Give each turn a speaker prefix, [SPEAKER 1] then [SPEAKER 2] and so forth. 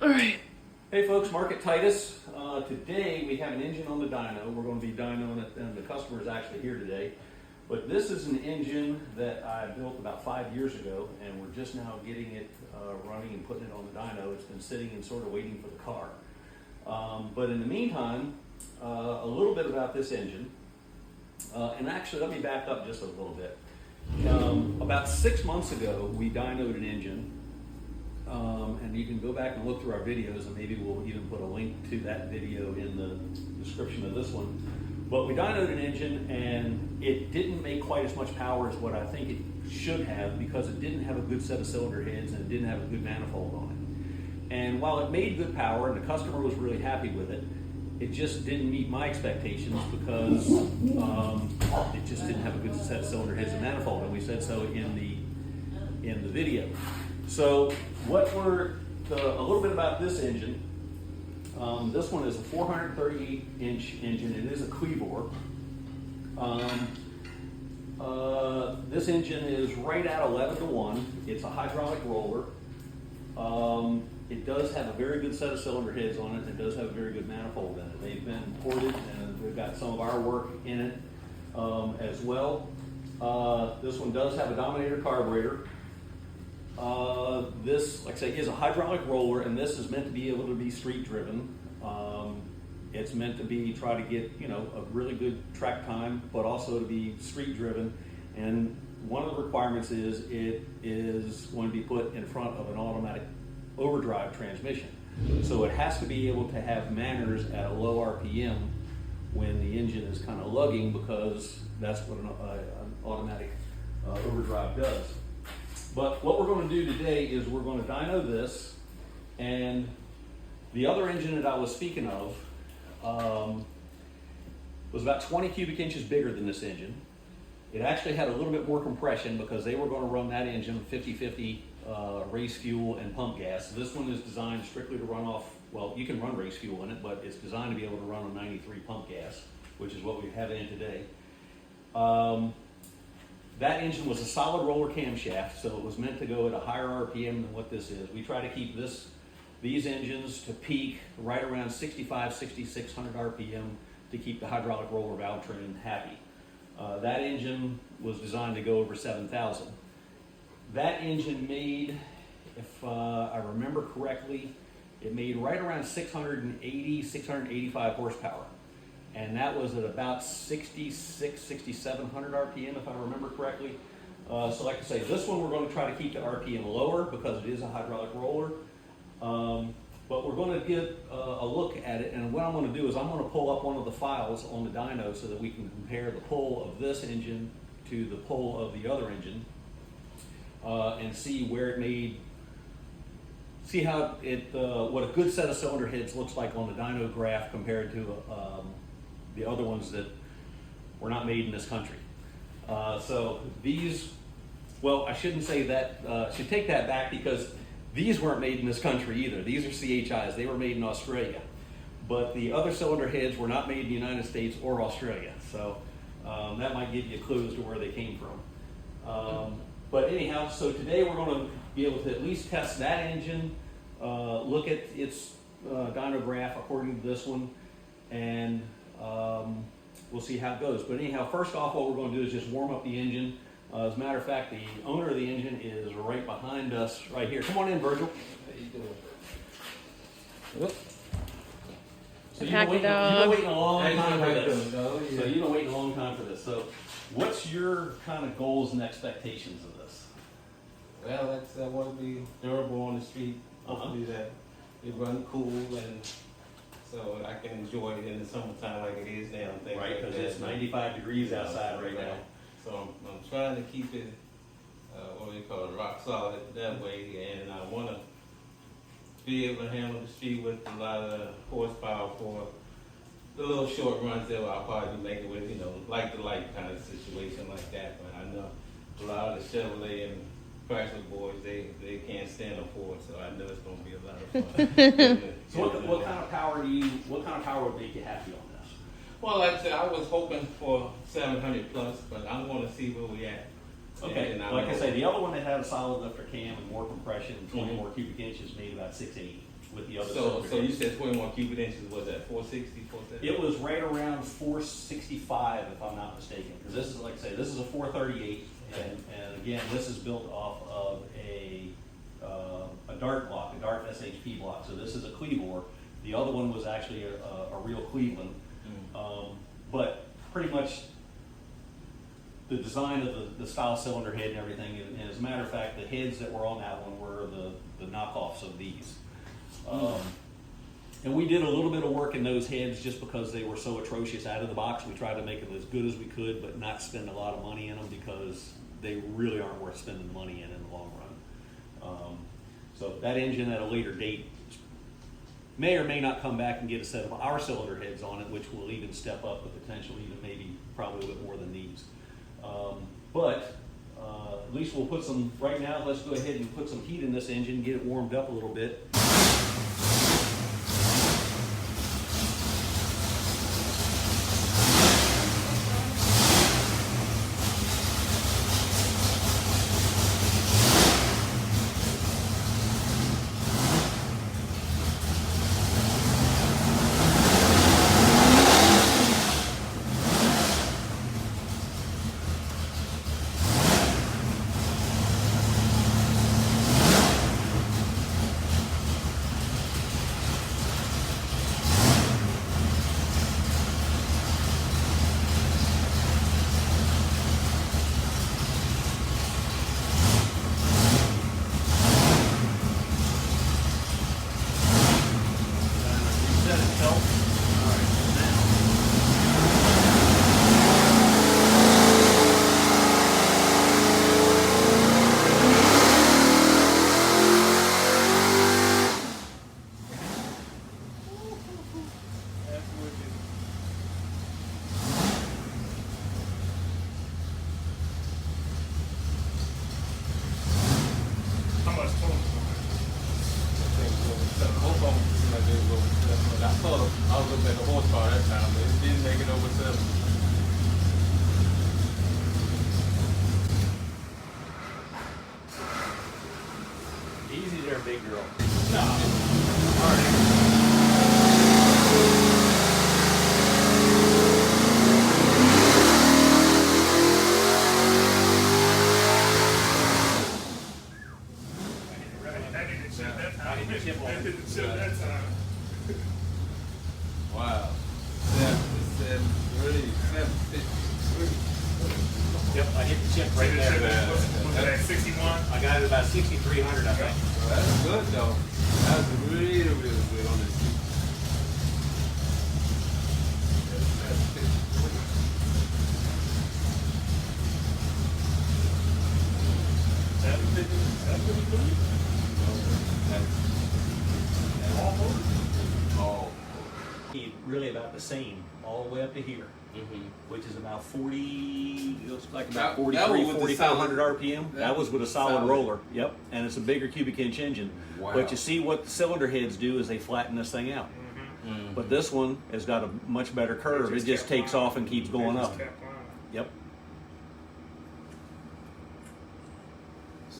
[SPEAKER 1] All right.
[SPEAKER 2] Hey folks, Mark at Titus. Today we have an engine on the dyno. We're going to be dynoing it, and the customer is actually here today. But this is an engine that I built about 5 years ago, and we're just now getting it running and putting it on the dyno. It's been sitting and sort of waiting for the car. But in the meantime, a little bit about this engine. And actually, let me back up just a little bit. About 6 months ago, we dynoed an engine. And you can go back and look through our videos, and maybe we'll even put a link to that video in the description of this one. But we dynoed an engine, and it didn't make quite as much power as what I think it should have, because it didn't have a good set of cylinder heads and it didn't have a good manifold on it. And while it made good power and the customer was really happy with it, it just didn't meet my expectations because it just didn't have a good set of cylinder heads and manifold, and we said so in the video. So a little bit about this engine. This one is a 438-inch engine. It is a Clevor. This engine is right at 11-to-1. It's a hydraulic roller. It does have a very good set of cylinder heads on it. It does have a very good manifold in it. They've been ported, and we've got some of our work in it as well. This one does have a Dominator carburetor. This, like I say, is a hydraulic roller, and this is meant to be able to be street driven. It's meant to try to get, a really good track time, but also to be street driven. And one of the requirements is it is going to be put in front of an automatic overdrive transmission. So it has to be able to have manners at a low RPM when the engine is kind of lugging, because that's what an automatic overdrive does. But what we're going to do today is we're going to dyno this, and the other engine that I was speaking of was about 20 cubic inches bigger than this engine. It actually had a little bit more compression because they were going to run that engine 50-50 race fuel and pump gas. This one is designed strictly to run off, well, you can run race fuel in it, but it's designed to be able to run on 93 pump gas, which is what we have in today. That engine was a solid roller camshaft, so it was meant to go at a higher RPM than what this is. We try to keep these engines to peak right around 6,500, 6,600 RPM to keep the hydraulic roller valve train happy. That engine was designed to go over 7,000. That engine made, if I remember correctly, it made right around 680, 685 horsepower. And that was at about 6,600, 6,700 RPM, if I remember correctly. So like I say, this one we're going to try to keep the RPM lower because it is a hydraulic roller. But we're going to get a look at it, and what I'm going to do is I'm going to pull up one of the files on the dyno so that we can compare the pull of this engine to the pull of the other engine, and see where it made, see how what a good set of cylinder heads looks like on the dyno graph compared to the other ones that were not made in this country. So these, well, I shouldn't say that, I should take that back, because these weren't made in this country either. These are CHIs, they were made in Australia. But the other cylinder heads were not made in the United States or Australia. So that might give you a clue as to where they came from. But anyhow, so today we're going to be able to at least test that engine, look at its dyno graph according to this one, and we'll see how it goes. But anyhow, first off, what we're going to do is just warm up the engine. As a matter of fact, the owner of the engine is right behind us right here. Come on in, Virgil. How you doing? Whoop. So you've been waiting a long time for this. So you've been waiting a long time for this. So what's your kind of goals and expectations of this?
[SPEAKER 3] Well, I want to be durable on the street. Hopefully that it run cool, and so I can enjoy it in the summertime like it is now.
[SPEAKER 2] Right, because it's 95 degrees outside right now.
[SPEAKER 3] So I'm trying to keep it, rock solid that way, and I want to be able to handle the street with a lot of horsepower for the little short runs that I'll probably be making with, like the light kind of situation like that. But I know a lot of the Chevrolet and Chrysler boys, they can't stand a Ford, so I know it's going to be a lot of fun.
[SPEAKER 2] So what kind of power would make you happy on this?
[SPEAKER 3] Well, like I said, I was hoping for 700 plus, but I'm going to see where we at.
[SPEAKER 2] Okay, like I say, the other one that had a solid lifter cam and more compression, 20 more cubic inches, made about 680. with the other
[SPEAKER 3] So
[SPEAKER 2] cylinder
[SPEAKER 3] you
[SPEAKER 2] heads.
[SPEAKER 3] said 21 cubic inches, was that 460, 470?
[SPEAKER 2] It was right around 465, if I'm not mistaken, because this is, like I say, this is a 438, and again, this is built off of a Dart block, a Dart SHP block, so this is a Clevor. The other one was actually a real Cleveland, but pretty much the design of the style cylinder head and everything, and as a matter of fact, the heads that were on that one were the knockoffs of these. And we did a little bit of work in those heads just because they were so atrocious out of the box. We tried to make them as good as we could, but not spend a lot of money in them because they really aren't worth spending money in the long run. So that engine at a later date may or may not come back and get a set of our cylinder heads on it, which will even step up the potential, even maybe probably a bit more than these. But at least we'll put some, right now, let's go ahead and put some heat in this engine, get it warmed up a little bit.
[SPEAKER 3] I was looking at the horsepower that time, but it didn't make it over 7.
[SPEAKER 2] Easy there, big girl.
[SPEAKER 3] No. All right. Wow. 773.
[SPEAKER 2] Yep, I hit the chip right there.
[SPEAKER 1] Was it at 61?
[SPEAKER 2] I got it about 6,300, I think.
[SPEAKER 3] Well, that's good though. That's really good on this seat.
[SPEAKER 2] Really about the same, all the way up to here, which is about 40, it looks like about
[SPEAKER 3] That was
[SPEAKER 2] 43,
[SPEAKER 3] with the
[SPEAKER 2] 4,500
[SPEAKER 3] solid-
[SPEAKER 2] RPM.
[SPEAKER 3] that
[SPEAKER 2] That was with a solid
[SPEAKER 3] solid.
[SPEAKER 2] roller, yep, and it's a bigger cubic inch engine.
[SPEAKER 3] Wow.
[SPEAKER 2] But you see what the cylinder heads do is they flatten this thing out. But this one has got a much better curve. It just takes off and keeps going up. Yep.